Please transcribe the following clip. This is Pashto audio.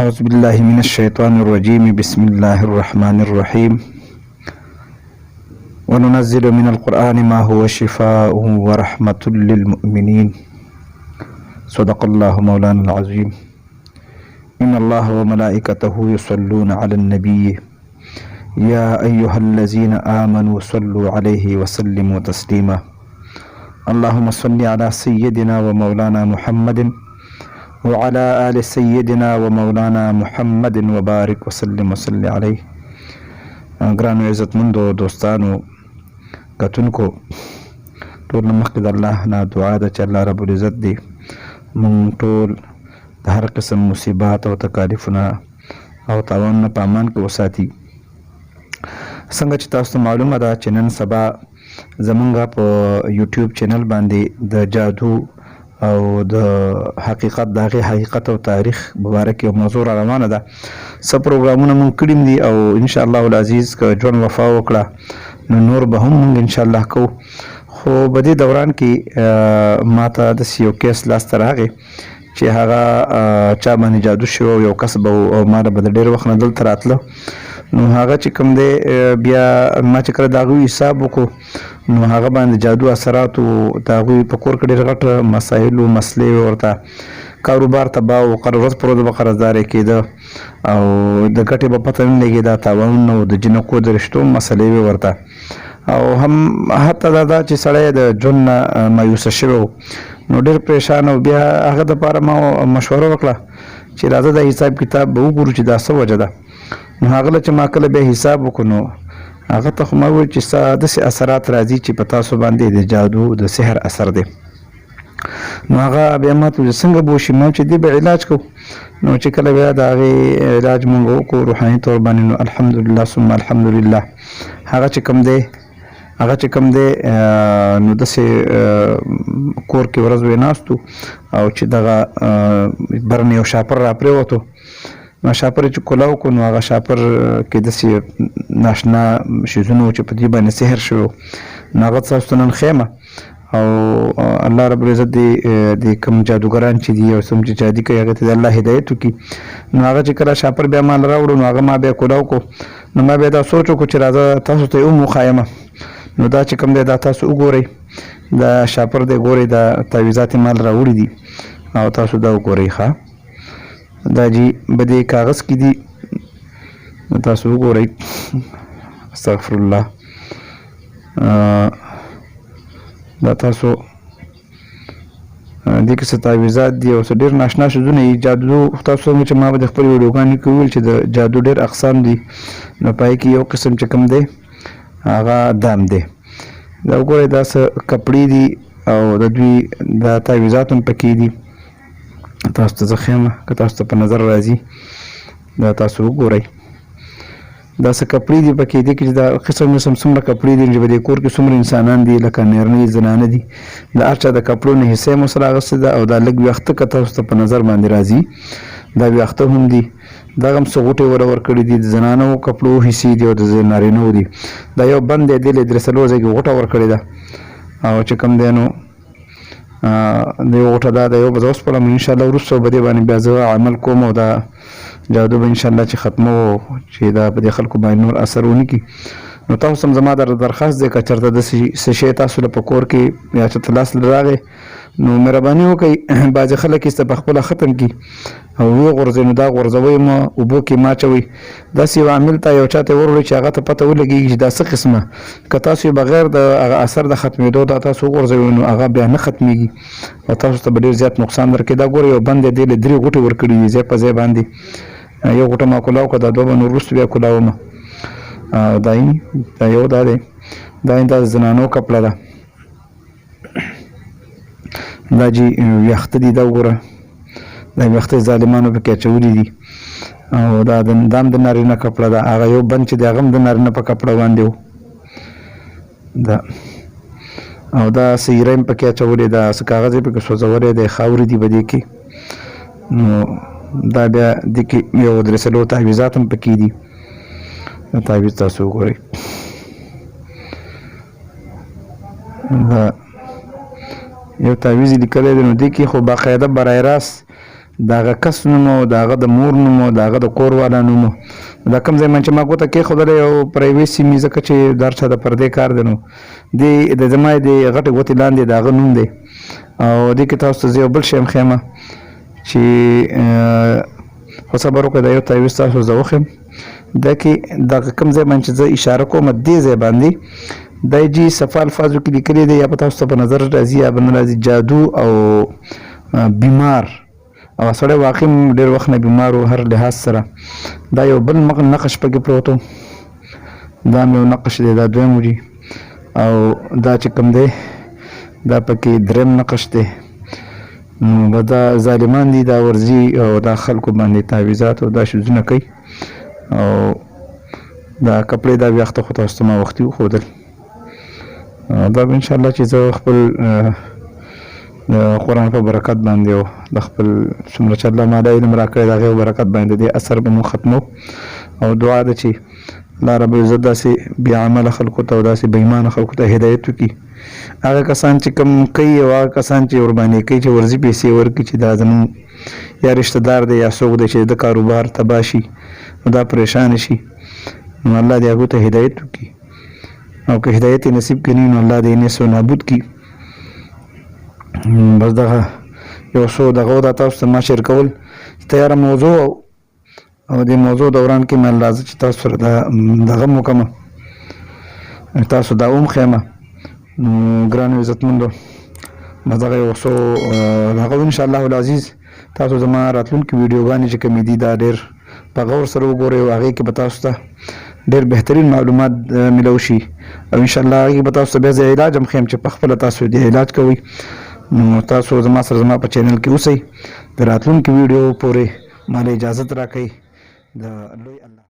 أعوذ بالله من الشيطان الرجيم بسم الله الرحمن الرحيم وننزل من القرآن ما هو شفاء ورحمة للمؤمنين صدق الله مولانا العظيم إن الله وملائكته يصلون على النبي يا أيها الذين آمنوا صلوا عليه وسلموا تسليما اللهم صل على سيدنا ومولانا محمد وعلى آل سيدنا ومولانا محمد وبارك وسلم وصل عليه. ګرانو عزتمندو دوستانو کتونکو ټول مخکې د الله نه دعا ده چې الله رب العزت دې مونږ ټول د هر قسم مصیبات او تکالیفونه او تاوانونه په امان کې وساتي. څنګه چې تاسو ته معلومه ده چې نن سبا زمونږ په یوټیوب چینل باندې د جادو او د حقیقت د هغې حقیقت او تاریخ مبارک یو موضوع را روانه ده. څه پروګرامونه مونږ کړي دي او انشاءالله العزیز که ژوند وفا وکړه نو نور به هم مونږ انشاءالله کوو. خو په دې دوران کې ما ته داسې یو کیس لاسته راغی چې هغه چا باندې جادو شوی او یو کس به او ما به د ډېر وخت نه دلته راتله. نو هغه چې کوم دی بیا ما چې کله د هغوی حساب وکړو نو هغه باندې جادو اثراتو د هغوی په کور کې ډېر غټ مسایلو مسلې ورته کاروبار تباه و ورځ پر ورځ به قرضداري کېده او د ګټې به پته نه لګېده تاوانونه او د جنکو د رشتو مسلې وې ورته او هم حتی دا چې سړی د ژوند نه مایوسه شوی و نو ډېر پریشان او بیا هغه دپاره ما مشوره وکړه چې راځه د حساب کتاب به وګورو چې دا څه وجه ده. نو هغه له چې ما کله بیا حساب وکړو نو هغه ته خو ما وویل چې داسې اثرات راځي چې په تاسو باندې د جادو د سحر اثر دی. نو هغه بیا ما ته ویل څنګه به وشي؟ ما چې دې به علاج کوو. نو چې کله بیا د هغې علاج مونږ وکړو روحاني طور باندې نو الحمدلله ثم الحمدلله هغه چې کوم دی نو داسې کور کې ورځ وې ناستو او چې دغه برن یو شاپر را پرېوتو نو شاپر چې کولاو کړو نو هغه شاپر کې داسې ناشنا شیزونه چې په دې باندې سحر شوی نو هغه تاسو ته نن ښیمه او الله رب العزت د کوم جادوګران چې دي او څوم چې جادي کوي هغې ته د الله هدایت وکړي. نو هغه چې کله شاپر بیا ما راوړو نو هغه ما بیا کولاو کړو نو ما بیا دا سوچ وکړو چې راځه تاسو ته یې هم وښایمه. نو دا چې کوم دی دا تاسو وګورئ دا شاپر دی ګورئ دا تعویضات یې مال راوړي دي او تاسو دا وګورئ. ښه دا جی به دې کاغذ کې دي نو تاسو وګورئ. استغفر الله دا تاسو دې کې څه تعویضات دي او څه ډېر ناشنا شیزونه یي. جادو تاسو څنګه چې ما به د خپلې ویډیوګانې کې وویل چې د جادو ډېر اقسام دي نو په هغې کې یو قسم چې کوم دی هغه دام دی. دا وګورئ دا څه کپړې دي او د دوی دا تعویضات هم پکې دي. تاسو ته زه ښیمه که تاسو ته په نظر راځي دا تاسو وګورئ. دا څه کپړې دي پکې دي چې دا قسم قسم څومره کپړې دي چې په دې کور کې څومره انسانان دي لکه نېرنې زنانه دي د هر چا د کپړو نه حصه یې مو سره اخیستې ده او دا لږ ویښته که تاسو ته په نظر باندې راځي دا ویښته هم دي. دغه هم څه غوټې ورکړي دي د زنانو کپړو حصې دي او د نارینهو دي. دا یو بند دی دې له درې څلور ځای کې غوټه ورکړې ده او چې کوم دی نو د یو غوټه دا د یو به زه وسپړم انشاءالله وروسته به دې باندې بیا زه عمل کوم او دا جادو به انشاءالله چې ختمو چې دا په دې خلکو باندې نور اثر ونه کړي. نو تاسو هم زما درخواست دی که چېرته داسې څه شی تاسو له په کور کې یا چېرته لاس له راغی نو مهرباني وکړئ بعضې خلک یې په خپله ختم کړي او ویې غورځوئ نو دا غورځوئ مه اوبو کې مه اچوئ. داسې یو عامل ته یو چا ته وروړئ چې هغه ته پته ولګېږي چې دا څه قسمه که تاسو یې بغیر د هغه اثر د ختمېدو دا تاسو وغورځوئ نو هغه بیا نه ختمېږي او تاسو ته به ډېر زیات نقصان درکوي. دا ګورئ یو بند دی دې له درې غوټې ورکړي دي ځای په ځای باندې. یو غوټه ما کولاو کړه دا دوه به نور وروسته بیا کولاومه. دا یو دا دی دا د زنانو کپړه ده دا جی ویښته دي دا وګوره دا ویښته ظالمانو پکې اچولي دي او دا هم د نارینه کپړه ده. هغه یو بند چې دی هغه هم د نارینه په کپړه باندې و دا او دا سیره هم پکې اچولې ده څه کاغذ یې پکې سوځولی دی خاورې دي په دې کې. نو دا بیا دې کې یو درې څلور تعویضات هم پکې دي. تعویض تاسو وګورئ دا یو تعویض لیکلی دی نو دې کې خو باقاعده برای راست د هغه کس نوم او د هغه د مور نوم او د هغه د کور والا نوم دا کوم ځای من چې ما ګوته کېښودلی او پرایویسي مې ځکه چې د هر چا د پردې کار دی نو د زما د غټې ګوتې لاندې د هغه نوم دی او دې کې تاسو ته زه یو بل شی هم ښیم چې خو صبر وکړئ دا یو تعویض تاسو زه وښیم دا کې دغه کوم ځای باندې چې زه اشاره کوم دې ځای باندې دا جي صفه الفاظو کې لیکلی دی یا په تاسو ته په نظر راځي یا به نه راځي جادو او بیمار او سړی واقعي ډېر وخت نه بیمار و هر لحاظ سره دا یو بل نقش پکې پروت و دا مې یو نقش دی دا دویم وجي او دا چې کوم دی دا پکې دریم نقش دی نو دا ظالمان دي دا ورځي او دا خلکو باندې تعویضات او دا شیزونه کوي او دا کپړې دا وخت خو تاسو ته ما وختي وښودل دا به انشاءالله چې زه خپل د قرآن په برکت باندې او د خپل څومره چې الله ما دا علم راکړی د هغې په برکت باندې دې اثر به مو ختمو او دعا ده چې الله رب العزت داسې بېعمله خلکو ته او داسې بېایمانه خلکو ته هدایت وکړي هغه کسان چې کوم کوي او هغه کسان چې ورباندې کوي چې ورځي پیسې ورکړي چې دا زموږ یا رشته دار دی یا څوک دی چې د کاروبار تباه شي نو دا پریشان شي نو الله دې هغو ته هدایت وکړي او که هدایت یې نصیب کړي نو الله دې نیست و نابود کړي بس دغه یو څو دغه دا تاسو ته ما شیر کول تیاره موضوع او دې موضوع دوران کې مې الله چې تاسو سره دغه هم وکړمه تاسو دا هم ښیمه نو ګرانو عزتمندو بس دغه یو څو دغه انشاءالله العزیز تاسو زما راتلونکي ویډیوګانې چې کومې دي دا ډېر په غور سره وګورئ او هغې کې به تاسو ته ډېر بهترین معلومات ملو شي او انشاءالله هغې به تاسو ته بیا زه علاج هم ښیم چې پخپله تاسو دې علاج کوئ نو تاسو زما سره زما په چینل کې اوسئ د راتلونکي ویډیو پورې ماله اجازت راکئ د لوی الله